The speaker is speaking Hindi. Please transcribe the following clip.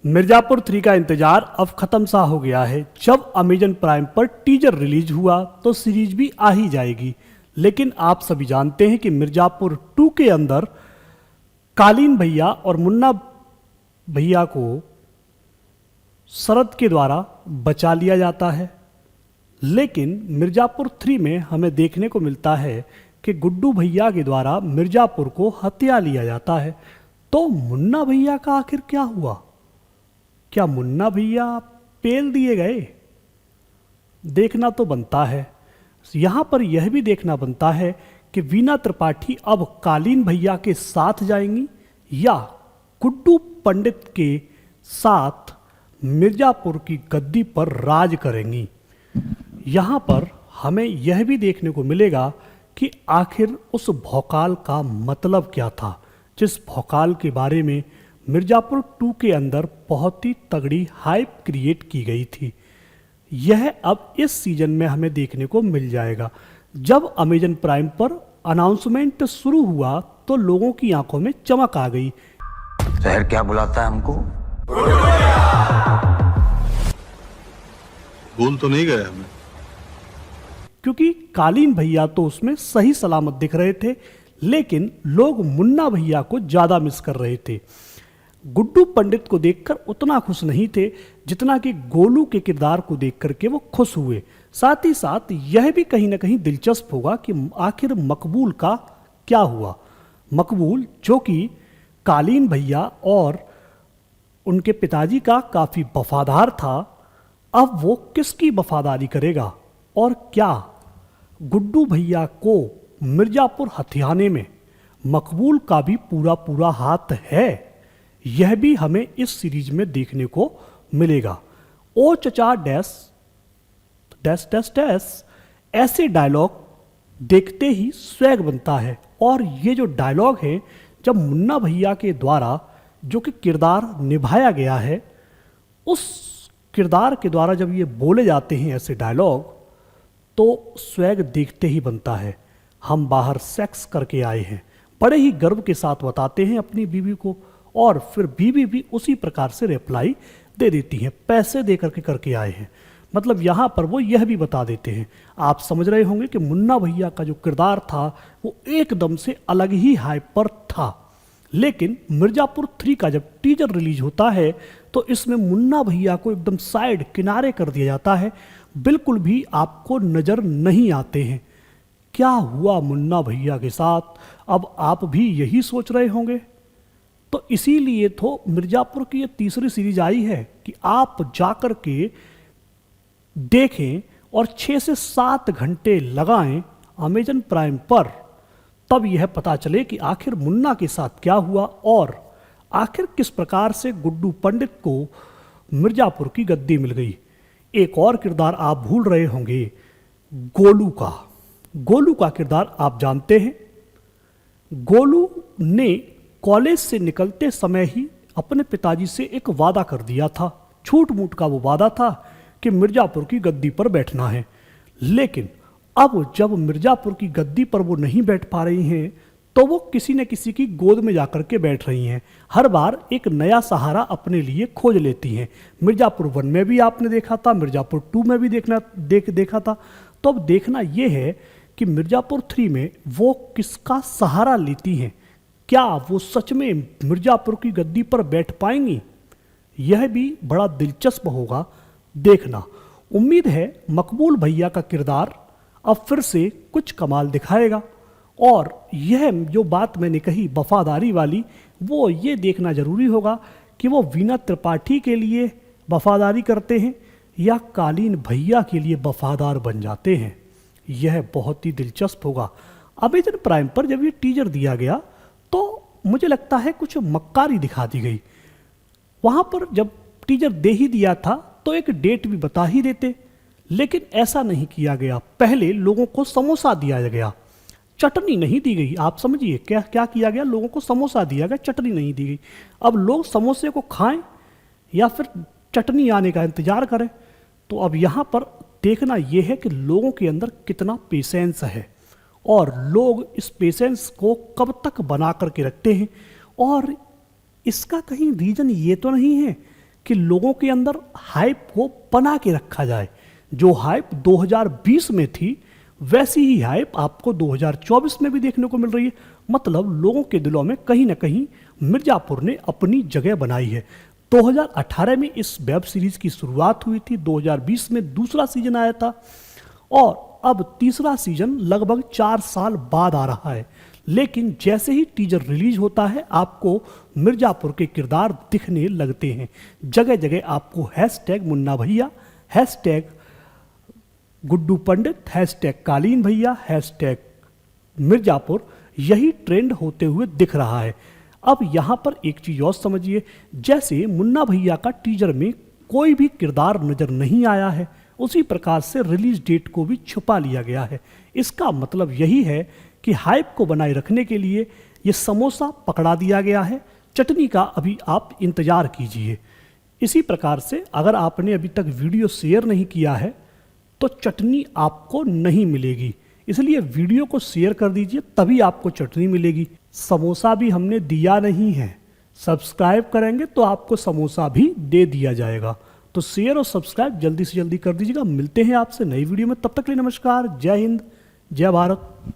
मिर्जापुर 3 का इंतजार अब खत्म सा हो गया है। जब अमेजन प्राइम पर टीजर रिलीज हुआ तो सीरीज भी आ ही जाएगी। लेकिन आप सभी जानते हैं कि मिर्जापुर 2 के अंदर कालीन भैया और मुन्ना भैया को शरद के द्वारा बचा लिया जाता है। लेकिन मिर्जापुर 3 में हमें देखने को मिलता है कि गुड्डू भैया के द्वारा मिर्जापुर को हत्या लिया जाता है। तो मुन्ना भैया का आखिर क्या हुआ? क्या मुन्ना भैया पेल दिए गए? देखना तो बनता है। यहां पर यह भी देखना बनता है कि वीना त्रिपाठी अब कालीन भैया के साथ जाएंगी या गुड्डू पंडित के साथ मिर्जापुर की गद्दी पर राज करेंगी। यहां पर हमें यह भी देखने को मिलेगा कि आखिर उस भौकाल का मतलब क्या था, जिस भौकाल के बारे में मिर्जापुर 2 के अंदर बहुत ही तगड़ी हाइप क्रिएट की गई थी। यह अब इस सीजन में हमें देखने को मिल जाएगा। जब अमेजन प्राइम पर अनाउंसमेंट शुरू हुआ तो लोगों की आंखों में चमक आ गई। शहर क्या बुलाता है हमको? भूल तो नहीं गए हमें? क्योंकि कालीन भैया तो उसमें सही सलामत दिख रहे थे, लेकिन लोग मुन्ना भैया को ज्यादा मिस कर रहे थे। गुड्डू पंडित को देखकर उतना खुश नहीं थे जितना कि गोलू के किरदार को देखकर के वो खुश हुए। साथ ही साथ यह भी कहीं ना कहीं दिलचस्प होगा कि आखिर मकबूल का क्या हुआ। मकबूल जो कि कालीन भैया और उनके पिताजी का काफी वफादार था, अब वो किसकी वफादारी करेगा और क्या गुड्डू भैया को मिर्जापुर हथियाने में मकबूल का भी पूरा पूरा हाथ है? यह भी हमें इस सीरीज में देखने को मिलेगा। ओ चचा डैश डैश डैश डैश ऐसे डायलॉग देखते ही स्वैग बनता है। और ये जो डायलॉग है, जब मुन्ना भैया के द्वारा जो कि किरदार निभाया गया है, उस किरदार के द्वारा जब ये बोले जाते हैं ऐसे डायलॉग, तो स्वैग देखते ही बनता है। हम बाहर सेक्स करके आए हैं, बड़े ही गर्व के साथ बताते हैं अपनी बीवी को, और फिर बीवी भी उसी प्रकार से रिप्लाई दे देती हैं, पैसे दे करके आए हैं। मतलब यहाँ पर वो यह भी बता देते हैं। आप समझ रहे होंगे कि मुन्ना भैया का जो किरदार था वो एकदम से अलग ही हाइप पर था। लेकिन मिर्जापुर 3 का जब टीजर रिलीज होता है तो इसमें मुन्ना भैया को एकदम साइड किनारे कर दिया जाता है, बिल्कुल भी आपको नजर नहीं आते हैं। क्या हुआ मुन्ना भैया के साथ? अब आप भी यही सोच रहे होंगे। तो इसीलिए तो मिर्जापुर की ये तीसरी सीरीज आई है कि आप जाकर के देखें और 6 से 7 घंटे लगाएं अमेजन प्राइम पर, तब यह पता चले कि आखिर मुन्ना के साथ क्या हुआ और आखिर किस प्रकार से गुड्डू पंडित को मिर्जापुर की गद्दी मिल गई। एक और किरदार आप भूल रहे होंगे, गोलू का। गोलू का किरदार आप जानते हैं। गोलू ने कॉलेज से निकलते समय ही अपने पिताजी से एक वादा कर दिया था। छूट मूट का वो वादा था कि मिर्जापुर की गद्दी पर बैठना है। लेकिन अब जब मिर्जापुर की गद्दी पर वो नहीं बैठ पा रही हैं, तो वो किसी न किसी की गोद में जाकर के बैठ रही हैं। हर बार एक नया सहारा अपने लिए खोज लेती हैं। मिर्जापुर 1 में भी आपने देखा था, मिर्जापुर 2 में भी देखा था। तो अब देखना ये है कि मिर्जापुर 3 में वो किसका सहारा लेती हैं। क्या वो सच में मिर्जापुर की गद्दी पर बैठ पाएंगी? यह भी बड़ा दिलचस्प होगा देखना। उम्मीद है मकबूल भैया का किरदार अब फिर से कुछ कमाल दिखाएगा। और यह जो बात मैंने कही वफादारी वाली, वो ये देखना जरूरी होगा कि वो वीना त्रिपाठी के लिए वफादारी करते हैं या कालीन भैया के लिए वफादार बन जाते हैं। यह बहुत ही दिलचस्प होगा। अमेजन प्राइम पर जब ये टीजर दिया गया तो मुझे लगता है कुछ मक्कारी दिखा दी गई। वहां पर जब टीजर दे ही दिया था तो एक डेट भी बता ही देते, लेकिन ऐसा नहीं किया गया। पहले लोगों को समोसा दिया गया, चटनी नहीं दी गई। आप समझिए क्या क्या किया गया, लोगों को समोसा दिया गया, चटनी नहीं दी गई। अब लोग समोसे को खाएं या फिर चटनी आने का इंतजार करें। तो अब यहां पर देखना यह है कि लोगों के अंदर कितना पेशेंस है और लोग इस पेशेंस को कब तक बना करके रखते हैं। और इसका कहीं रीजन ये तो नहीं है कि लोगों के अंदर हाइप को बना के रखा जाए। जो हाइप 2020 में थी वैसी ही हाइप आपको 2024 में भी देखने को मिल रही है। मतलब लोगों के दिलों में कहीं ना कहीं मिर्ज़ापुर ने अपनी जगह बनाई है। 2018 में इस वेब सीरीज की शुरुआत हुई थी, 2020 में दूसरा सीजन आया था और अब तीसरा सीजन लगभग 4 साल बाद आ रहा है। लेकिन जैसे ही टीजर रिलीज होता है आपको मिर्ज़ापुर के किरदार दिखने लगते हैं। जगह जगह आपको हैशटैग मुन्ना भैया, हैशटैग गुड्डू पंडित, हैशटैग कालीन भैया, हैशटैग मिर्ज़ापुर यही ट्रेंड होते हुए दिख रहा है। अब यहाँ पर एक चीज़ और समझिए, जैसे मुन्ना भैया का टीजर में कोई भी किरदार नज़र नहीं आया है, उसी प्रकार से रिलीज डेट को भी छुपा लिया गया है। इसका मतलब यही है कि हाइप को बनाए रखने के लिए ये समोसा पकड़ा दिया गया है, चटनी का अभी आप इंतज़ार कीजिए। इसी प्रकार से अगर आपने अभी तक वीडियो शेयर नहीं किया है तो चटनी आपको नहीं मिलेगी, इसलिए वीडियो को शेयर कर दीजिए, तभी आपको चटनी मिलेगी। समोसा भी हमने दिया नहीं है, सब्सक्राइब करेंगे तो आपको समोसा भी दे दिया जाएगा। तो शेयर और सब्सक्राइब जल्दी से जल्दी कर दीजिएगा। मिलते हैं आपसे नई वीडियो में, तब तक के लिए नमस्कार, जय हिंद, जय भारत।